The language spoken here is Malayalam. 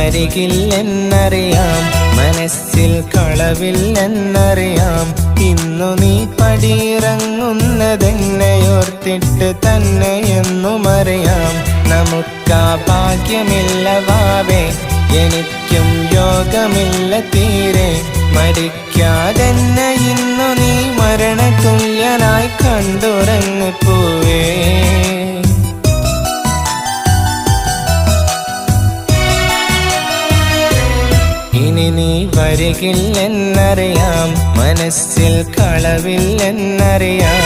വരികില്ലെന്നറിയാം, മനസ്സിൽ കളവില്ലെന്നറിയാം. ഇന്നു നീ പടിയിറങ്ങുന്നതെന്നെയോർത്തിട്ട് തന്നെയെന്നുമറിയാം. നമുക്കാ ഭാഗ്യമില്ല വാവേ, എനിക്കും യോഗമില്ല തീരെ. മരിക്കാതെന്നെ ഇന്നു നീ മരണതുല്യനായി കണ്ടുറങ്ങിപ്പോവേ. ഇനി നീ വരികില്ലെന്നറിയാം, മനസ്സിൽ കളവില്ലെന്നറിയാം.